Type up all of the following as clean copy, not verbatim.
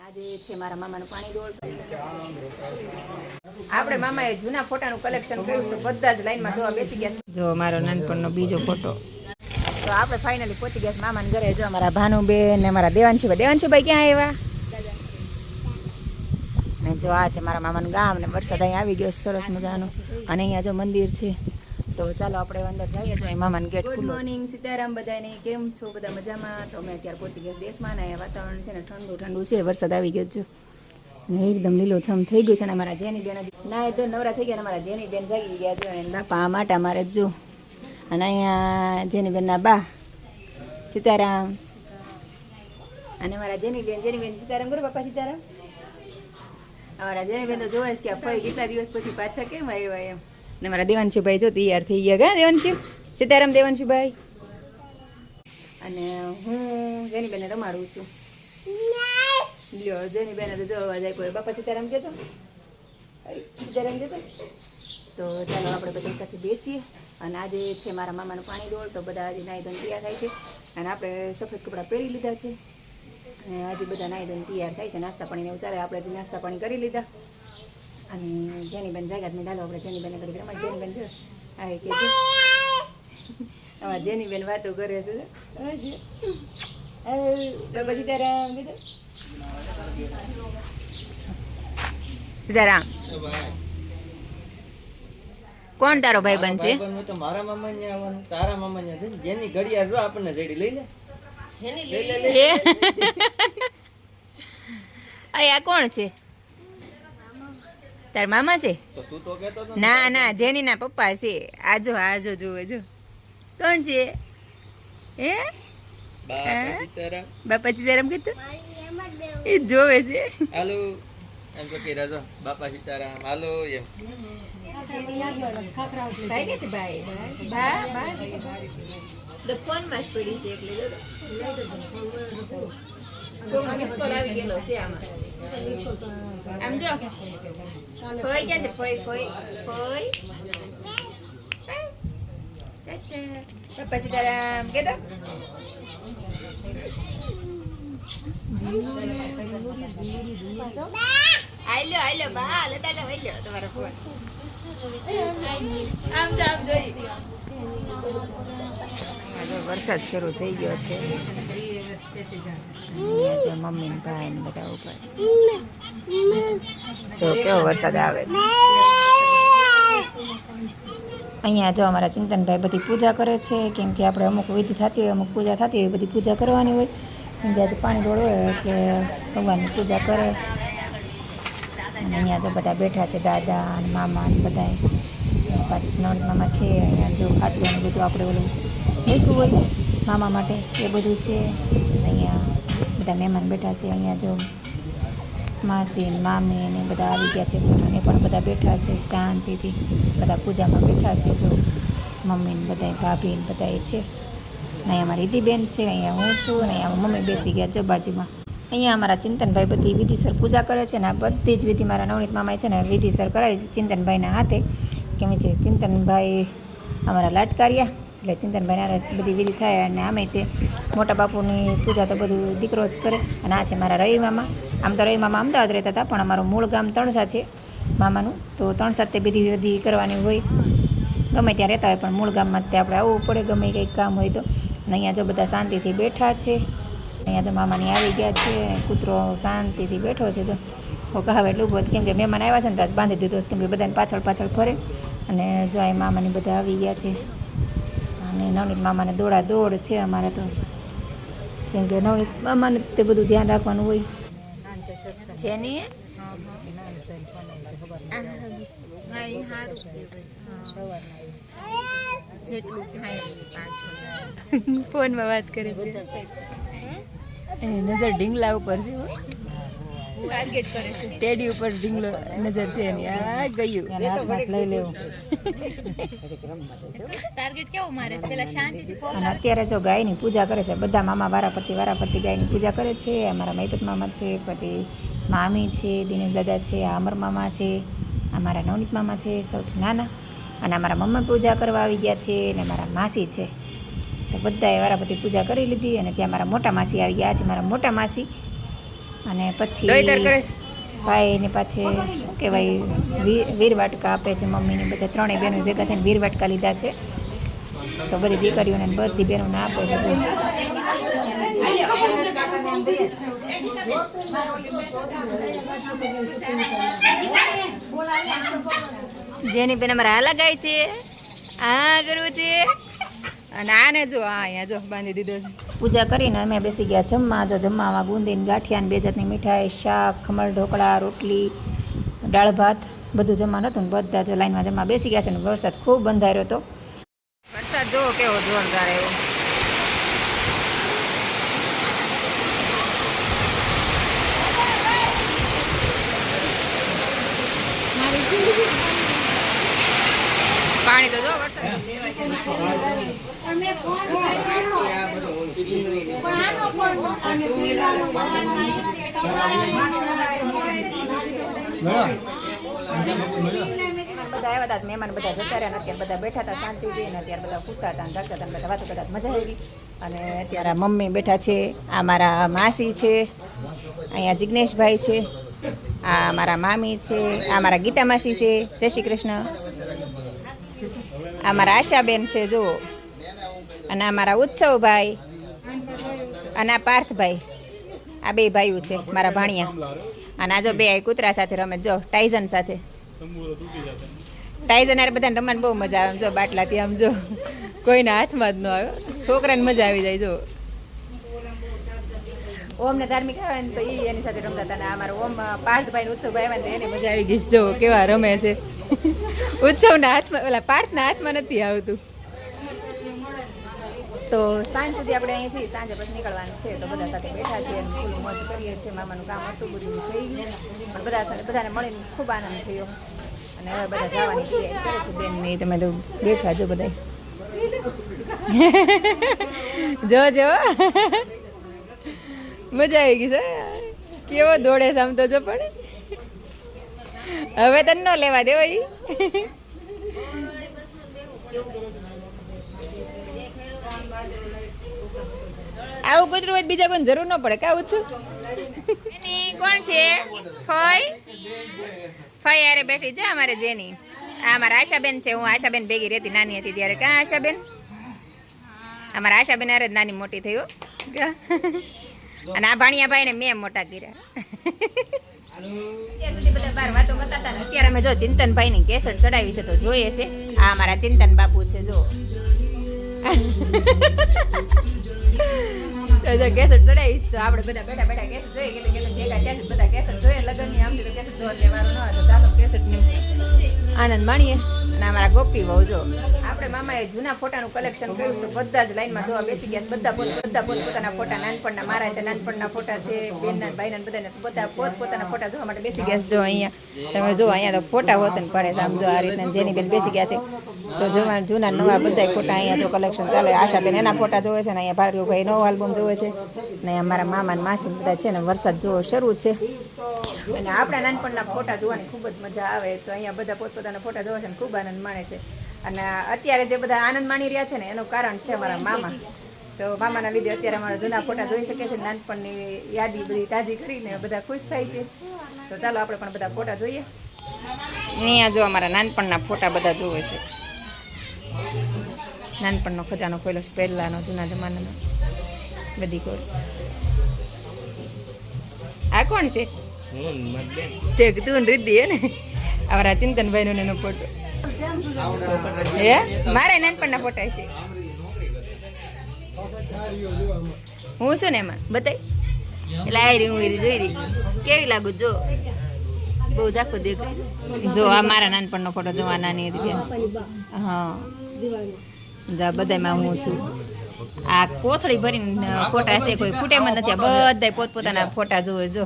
આજે છે મારા મામાનું પાણી ડોળ. આપણે મામાએ જૂના ફોટાનું કલેક્શન કર્યું તો બધા જ લાઈનમાં જોવા બેસી ગયા. જો મારો નાનપણનો બીજો ફોટો. તો આપણે ફાઇનલી પહોંચી ગયા મામાના ઘરે. જો અમારા ભાનુબેન ને મારા દેવાંશીભાઈ. દેવાંશીભાઈ ક્યાં આવ્યા? ને જો આ છે મારા મામાનું ગામ ને વરસાદ અહીંયા આવી ગયો સરસ મજાનો. અને અહીંયા જો મંદિર છે. તો ચાલો આપણે અંદર જઈએ. જો મામાનું ગેટ. ગુડ મોર્નિંગ સીતારામ બધાને. કેમ છો બધા? મજામાં? તો અમે અત્યારે પહોંચી ગયા દેશમાં ને અહીંયા વાતાવરણ છે ને ઠંડુ ઠંડુ છે. વરસાદ આવી ગયો છે ને એકદમ લીલોછમ થઈ ગયું છે. ને અમારા જેની બેન ના તો નવરા થઈ ગયા ને અમારા જેની બેન જાગી ગયા છે. અને બાપા આ માટા મારે જો. અને અહીંયા જેની બેનના બા સીતારામ. અને અમારા જેની બેન સીતારામ કરો. બાપા સીતારામ. અમારા જેની બેન તો જોવે છે કે ભાઈ કેટલા દિવસ પછી પાછા કેમ આવ્યા એમ. ને મારા દેવાંશીભાઈ જો તૈયાર થઈ ગયા. કા દેવાંશી? સીતારામ દેવાંશીભાઈ. અને હું જેની બેને રમાડું છું. લ્યો જેની બેને તો જો અવાજ આપ્યો. બાપા સીતારામ કહેતો. સીતારામ કહેતો. તો ચાલો આપણે બધા સાથે બેસીએ. અને આજે છે મારા મામાનું પાણી ડોળ. તો બધા આજે નાહી ધોઈને તૈયાર થાય છે. અને આપણે સફેદ કપડાં પહેરી લીધા છે. અને આજે બધા નાહી ધોઈને તૈયાર થાય છે. નાસ્તા પાણીને એવું ચાલે. આપણે જે નાસ્તા પાણી કરી લીધા. અને જેની બેન જાગ્યા મેં ડાલો. આપણે જેની બેને કરી રમાડ. જેની બેન જો આ કે અમારા જેની બેન વાતો કરે છે. બાપા સીતારામ કીધું. સીતારામ. કોણ તારો ભાઈ બન છે? તો મારા મામા ને આવવાનું. તારા મામા ને છે જેની ઘડિયાળ જો આપણને રેડી લઈ લે. આ કોણ છે? તાર મામા છે? તો તું તો કહેતો હતો. ના ના જેની ના પપ્પા છે. આજો જોવે જો. કોણ છે? હે બાપા સીતારામ કીધું. એ જોવે છે. હાલો એમ તો કે રાજો બાપા સીતારામ હાલો એમ. ભાઈ કે છે ભાઈ બા તો ફોન માં જ પડી છે એટલે કોઈનો મિસ કોલ આવી ગયેલો છે આમાં. આમ જો ફોઈ ક્યાં છે? ફોઈ બાપા સીતારામ કેતો. આલ્યો બા લતા આલ્યો તમારો ફોન. આમ જોઈ. વરસાદ શરૂ થઈ ગયો છે. મમ્મી ને ભાઈ ને બધા ઉપર જો કેવો વરસાદ આવે છે. અહીંયા જો અમારા ચિંતનભાઈ બધી પૂજા કરે છે. કેમ કે આપણે અમુક વિધિ થતી હોય, અમુક પૂજા થતી હોય, બધી પૂજા કરવાની હોય. કેમ કે આજે પાણી ડોળ હોય એટલે ભગવાનની પૂજા કરે. અને અહીંયા જો બધા બેઠા છે દાદા અને મામા અને બધા. પાછું નણંદ મામા છે. અહીંયા જો ખાટલું ને બધું આપણે ઓલું મૂક્યું હોય મામા માટે એ બધું છે. અહીંયા બધા મહેમાન બેઠા છે. અહીંયા જો માસી ને મામી ને બધા આવી ગયા છે. અને પણ બધા બેઠા છે શાંતિથી. બધા પૂજામાં બેઠા છે. જો મમ્મી ને બધા ભાભી ને બધા એ છે. અહીંયા અમારી રીતિબેન છે. અહીંયા હું છું. અને અહીંયા મમ્મી બેસી ગયા જો બાજુમાં. અહીંયા અમારા ચિંતનભાઈ બધી વિધિસર પૂજા કરે છે. ને આ બધી જ વિધિ મારા નવનીત મામાએ છે ને વિધિસર કરાવી ચિંતનભાઈના હાથે. કેમ છે ચિંતનભાઈ અમારા લાટકાર્યા એટલે ચિંતનભાઈ બધી વિધિ થાય. અને આમે તે મોટા બાપુની પૂજા તો બધું દીકરો જ કરે. અને આ છે મારા રવિ મામા. આમ તો રવિ મામા અમદાવાદ રહેતા હતા પણ અમારું મૂળ ગામ તણસા છે મામાનું. તો તણસા તે બધી વિધિ કરવાની હોય. ગમે ત્યાં રહેતા હોય પણ મૂળ ગામમાં તે આપણે આવવું પડે ગમે કંઈક કામ હોય તો. અને અહીંયા જો બધા શાંતિથી બેઠા છે. અહીંયા જો મામાની આવી ગયા છે. કૂતરો શાંતિથી બેઠો છે. જો કહાવે એટલે ઊભો. કેમ કે મહેમાન આવ્યા છે ને ત્યાં બાંધી દીધો છે. કેમ કે બધાને પાછળ ફરે. અને જો આ મામાની બધા આવી ગયા છે. અને નવનીત મામાને દોડ છે અમારે તો. કેમ કે નવનીત મામાને તે બધું ધ્યાન રાખવાનું હોય છે ને. ફોનમાં વાત કરે છે. નજર ઢીંગલા ઉપર છે. ટાર્ગેટ કરે છે. ટેડી ઉપર ઢીંગલો નજર છે એની. આ ગયું લઈ લેવું. ટાર્ગેટ કેવો મારે પેલા શાંતિથી. અને અત્યારે જો ગાયની પૂજા કરે છે બધા મામા. વારાફરતી ગાયની પૂજા કરે છે. અમારા મૈપત મામા છે, પછી મામી છે, દિનેશ દાદા છે, અમર મામા છે, અમારા નવનીત મામા છે સૌથી નાના. અને અમારા મમ્મી પૂજા કરવા આવી ગયા છે. અને મારા માસી છે. તો બધાએ વારાફરતી પૂજા કરી લીધી. અને ત્યાં મારા મોટા માસી આવી ગયા છે. મારા મોટા માસી અને પછી ભાઈને પાછે શું કહેવાય વીર વાટકા આપે છે મમ્મીને બધા ત્રણેય બહેનો ભેગા થઈને વીર વાટકા લીધા છે તો બધી દીકરીઓને બધી બહેનોને આપે છે જો જેની બેન અમારે આ લગાય છે આ કરવું છે અને આને જો આ અહીંયા જો બાંધી દીધો છે પૂજા કરીને અમે બેસી ગયા જમવા જો જમવામાં ગુંદીને ગાંઠિયા ને બે જાતની મીઠાઈ શાક ખમણ ઢોકળા રોટલી દાળ ભાત બધું જમવાનું હતું ને બધા જો લાઈનમાં જમવા બેસી ગયા છે ને વરસાદ ખૂબ બંધાયો હતો વરસાદ જો કેવો જોરદાર એવો પાણી તો જો વરસાદ બધા આવ્યા હતા મહેમાન બધા જતા રહ્યા અત્યારે બધા બેઠા હતા શાંતિથી ને અત્યારે બધા ફૂટતા હતા જાગતા હતા બધા વાતો કરતા મજા આવી અને અત્યારે મમ્મી બેઠા છે આ મારા માસી છે અહીંયા જિગ્નેશભાઈ છે આ મારા મામી છે આ મારા ગીતા માસી છે જય શ્રી કૃષ્ણ આ મારા આશાબેન છે જુઓ અને આ મારા ઉત્સવભાઈ અને આ પાર્થભાઈ આ બે ભાઈઓ છે મારા ભાણિયા અને આ જો બે કૂતરા સાથે રમે જો ટાઈઝન સાથે ટાઈઝન યાર બધાને રમવાની બહુ મજા આવે જો બાટલાથી આમ જો કોઈના હાથમાં જ ન આવે છોકરાને મજા આવી જાય જો ઓમને ધાર્મિક આવે ને તો એ એની સાથે રમતા હતા ને અમારા ઓમ પાર્થભાઈ ઉત્સવભાઈ આવે ને તો એને મજા આવી ગઈ જો કેવા રમે છે ઉત્સવના હાથમાં ઓલા પાર્થના હાથમાં નથી આવતું તો સાંજ સુધી આપણે અહીંથી સાંજે પછી નીકળવાનું છે તો બધા સાથે બેઠા છીએ અને ફૂલ મોજ કરીએ છીએ મામાનું કામ હતું બધું થઈ ગયું પણ બધા સાથે બધાને મળીને ખૂબ આનંદ થયો અને હવે બધા જવાની તૈયારી કરે છે બેન ને તમે તો બેઠા જો બધા જો જો મજા આવી ગઈ છે કેવો દોડે છે આમ તો જો પણ હવે તને ન લેવા દેવાય આવું કૂતરું હોય બીજા કોઈને જરૂર ન પડે કાવું છું કોણ છે ફઈ ફઈ યારે બેઠી છે અમારે જેની આ અમારા આશાબેન છે હું આશાબેન ભેગી રહેતી નાની હતી ત્યારે ક્યાં આશાબેન અમારા આશાબેન યારે જ નાની મોટી થઈ અને આ ભાણિયા ભાઈ ને મેં મોટા કર્યા બધા બાર વાતો કરતા હતા ને અત્યારે અમે જો ચિંતનભાઈ ની કેસર ચડાવી છે તો જોઈએ છે આ અમારા ચિંતન બાપુ છે જો કેસર ચડાવીશ તો આપણે બધા બેઠા બેઠા કેસર જોઈએ કે ભેગા કેસર બધા કેસર જોઈએ લગ્ન ની આમથી તો કેસર જોવા લેવાનું ન હતો ચાલો કેસર ને આનંદ માણીએ અને અમારા ગોપી વહુ જો આપણે મામાએ જૂના ફોટાનું કલેક્શન કર્યું તો બધા જ લાઈનમાં જોવા બેસી ગયા બધા પોતાના ફોટા નાનપણના મારા તે નાનપણના ફોટા છે બેનના ભાઈના બધાને બધા પોતાના ફોટા જોવા માટે બેસી ગયા છે જો અહીંયા તમે જો અહીંયા તો ફોટા હોતન પડે છે આમ જો આ રીતના જેની બેન બેસી ગયા છે તો જોવા જૂના નવા બધા ફોટા અહીંયા જો કલેક્શન ચાલે આશાબેન એના ફોટા જોવે છે ને અહીંયા ભાર્ગવભાઈ નવો આલ્બમ જોવે છે ને અમારા મામા ને માસી બધા છે ને વરસાદ જોવો શરૂ છે અને આપણા નાનપણના ફોટા જોવાની ખૂબ જ મજા આવે તો અહીંયા બધા પોતપોતાના ફોટા જોવે છે ને ખૂબ આનંદ માણે છે અને અત્યારે જે બધા આનંદ માણી રહ્યા છે ને એનું કારણ છે અમારા મામા તો મામાના લીધે અત્યારે અમારા જૂના ફોટા જોઈ શકે છે નાનપણની યાદી બધી તાજી કરીને બધા ખુશ થાય છે તો ચાલો આપણે પણ બધા ફોટા જોઈએ અહીંયા જો અમારા નાનપણના ફોટા બધા જોવે છે નાનપણનો ખજાનો ખોલ્યો છે પહેલાનો જૂના જમાનાનો બધી કોર આ કોણ છે ઠીક તું રીતિ હે ને અમારા ચિંતનભાઈ નો એનો ફોટો હે મારે નાનપણના ફોટા છે હું છું ને એમાં બતાય એટલે આ રહી હું જોઈ રહી કેવી લાગુ જો બહુ જાખો દેખાય જો આ મારા નાનપણનો ફોટો જોવા નાની હતી હા જા બધામાં હું છું આ કોથળી ભરીને ફોટા છે કોઈ ફૂટેમાં નથી બધા પોતપોતાના ફોટા જોવે જો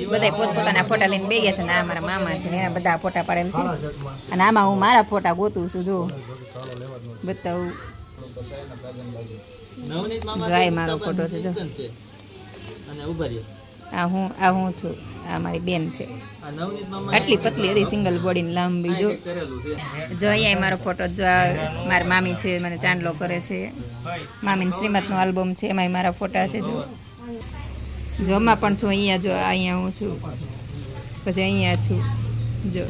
બધા પોતપોતાના ફોટા લઈને બે ગયા છે ને આ મારા મામા છે ને એના બધા ફોટા પાડેલ છે અને આમાં હું મારા ફોટા ગોતું છું જો બતાવું જાય મારો ફોટો છે જો આ હું છું આ મારી બેન છે આટલી પતલી હતી સિંગલ બોડીની લાંબી જો અહીંયા મારો ફોટો જો મારી મામી છે મને ચાંદલો કરે છે મામીની શ્રીમતનો આલ્બમ છે એમાંય મારા ફોટા છે જો જો આમાં પણ છું અહીંયા, જો અહીંયા હું છું, પછી અહીંયા છું. જો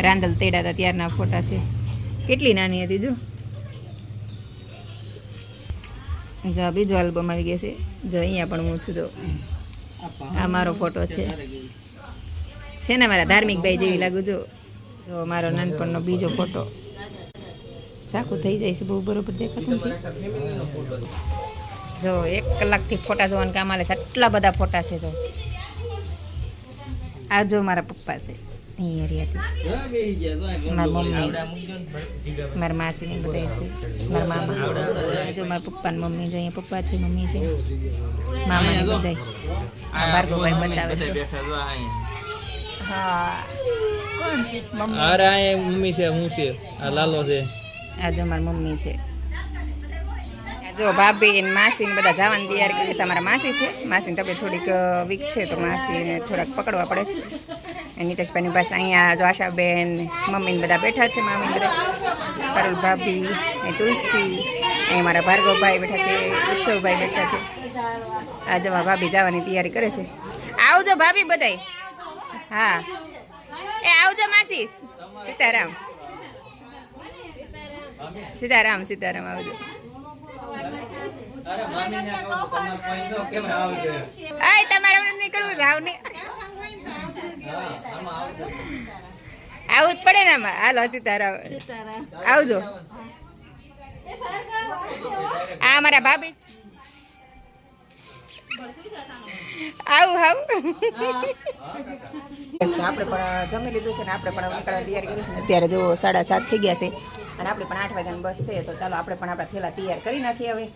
રાંદલ તેડા હતા ત્યારના ફોટા છે. કેટલી નાની હતી જો. જો આ બીજો આલ્બમ આવી ગયો છે. જો અહીંયા પણ હું છું. જો આ મારો ફોટો છે ને મારા ધાર્મિક ભાઈ જેવી લાગુ. જો મારો નાનપણનો બીજો ફોટો. સાકું થઈ જાય છે બહુ બરોબર દેખાતું નથી. જો 1 કલાકથી ફોટા જોવાનું કામ આલે છે. આટલા બધા ફોટા છે. જો આ જો મારા પપ્પા છે અહીંયા રહ્યા. મારા મમ્મી, મારા માસી ને બધા, મારા મામા. જો મારા પપ્પા ને મમ્મી. જો અહીંયા પપ્પા છે, મમ્મી છે, મામા ને બધા. આ ભાર્ગવભાઈ બતાવે છે. હા કોણ છે? મમ્મી. અરે આ મમ્મી છે, હું છે, આ લાલો છે. આ જો મારી મમ્મી છે. જો ભાભી ને માસી ને બધા જવાની તૈયારી કરી છે. અમારા માસી છે. માસીની તબિયત થોડીક વીક છે તો માસીને થોડાક પકડવા પડે છે. નીતેશભાઈની પાસે અહીંયા જો આશાબેન, મમ્મી ને બધા બેઠા છે. મામી બધા, પારુલ ભાભી, તુલસી, અહીં મારા ભાર્ગવભાઈ બેઠા છે, ઉત્સવભાઈ બેઠા છે. આ જો મારા ભાભી જવાની તૈયારી કરે છે. આવજો ભાભી બધાય. હા એ આવજો માસી. સીતારામ, સીતારામ, સીતારામ. આવજો. અરે મામીને કહું તો તમાર કોઈ જો કેમ આવશે? આય તમારે નીકળવું જાવ ને. આમાં આવશે. આવું જ પડે ને આમાં. હાલો સીતારામ. આવજો. આ મારા ભાભી. આવું આવું. આપણે પણ જમી લીધું છે ને આપણે પણ નીકળવા તૈયાર કર્યું છે ને. અત્યારે જો 7:30 થઈ ગયા છે અને આપણે પણ 8 વાગ્યાની બસ છે. તો ચાલો આપણે પણ આપણા થેલા તૈયાર કરી નાખીએ હવે.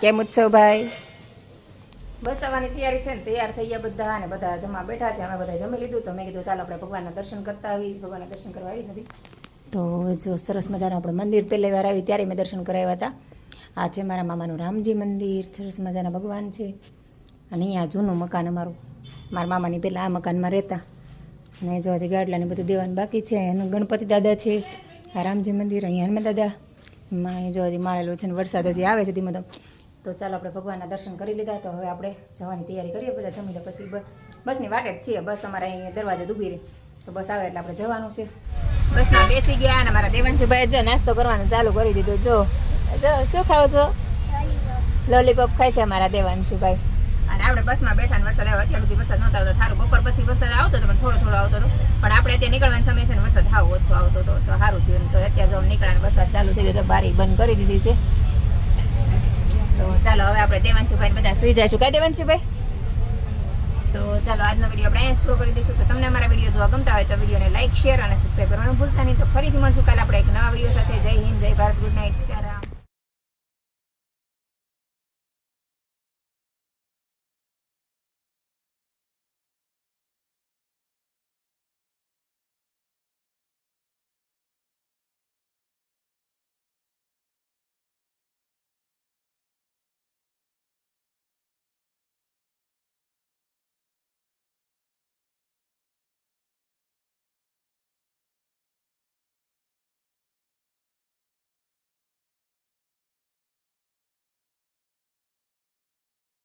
કેમ ઉત્સવભાઈ? બસ આવવાની તૈયારી છે ને. તૈયાર થઈ ગયા બધા અને બધા જમવા બેઠા છે. અમે બધા જમી લીધું તો મેં કીધું ચાલો આપણે ભગવાનના દર્શન કરતા આવી. ભગવાનના દર્શન કરવા આવી નથી તો જો સરસ મજાનું આપણે મંદિર પહેલી વાર આવી ત્યારે મેં દર્શન કરાવ્યા હતા. આ છે મારા મામાનું રામજી મંદિર. સરસ મજાના ભગવાન છે. અને અહીંયા જૂનું મકાન અમારું. મારા મામાની પહેલાં આ મકાનમાં રહેતા. અને જો હજી ગાડલાને બધું દેવાનું બાકી છે. એનું ગણપતિ દાદા છે. આ રામજી મંદિર. અહીંયા હનુમાન દાદા. એમાં જો હજી માળેલું છે ને વરસાદ હજી આવે છે ધીમે ધીમે. તો ચાલો આપણે ભગવાનના દર્શન કરી લીધા. તો હવે આપણે જવાની તૈયારી કરીએ. બધા જમી લે પછી બસની વાટે જ છીએ. બસ અમારે અહીંયા દરવાજે ઊભી રહી. તો બસ આવે એટલે આપણે જવાનું છે. બસમાં બેસી ગયા અને મારા દેવાંશુભાઈ જો નાસ્તો કરવાનું ચાલુ કરી દીધું. જો જો શું ખાવ છો? લોલીપોપ ખાય છે અમારા દેવાંશુભાઈ. અને આપણે બસમાં બેઠા ને વરસાદ આવ્યો. અત્યાર સુધી વરસાદ નહોતો આવતો. થારું બપોર પછી વરસાદ આવતો હતો પણ થોડો થોડો આવતો હતો. પણ આપણે ત્યાં નીકળવાનો સમય છે ને વરસાદ હાવ ઓછો આવતો હતો. તો સારું થયું. તો અત્યારે જો નીકળ્યા વરસાદ ચાલુ થઈ ગયો. જો બારી બંધ કરી દીધી છે. તો ચાલો હવે આપણે દેવાંશુભાઈ બધા સુઈ જઈશું. કાંઈ દેવાંશુભાઈ? તો ચાલો આજનો વિડીયો આપણે અહીંયા જ પૂરો કરી દઈશું. તો તમને અમારા વિડીયો જોવા ગમતા હોય તો વિડીયોને લાઈક, શેર અને સબસ્ક્રાઈબ કરવાનું ભૂલતા નહીં. તો ફરીથી મળશું કાલે આપણે એક નવા વિડીયો સાથે. જય હિન્દ, જય ભારત, ગુડ નાઇટ.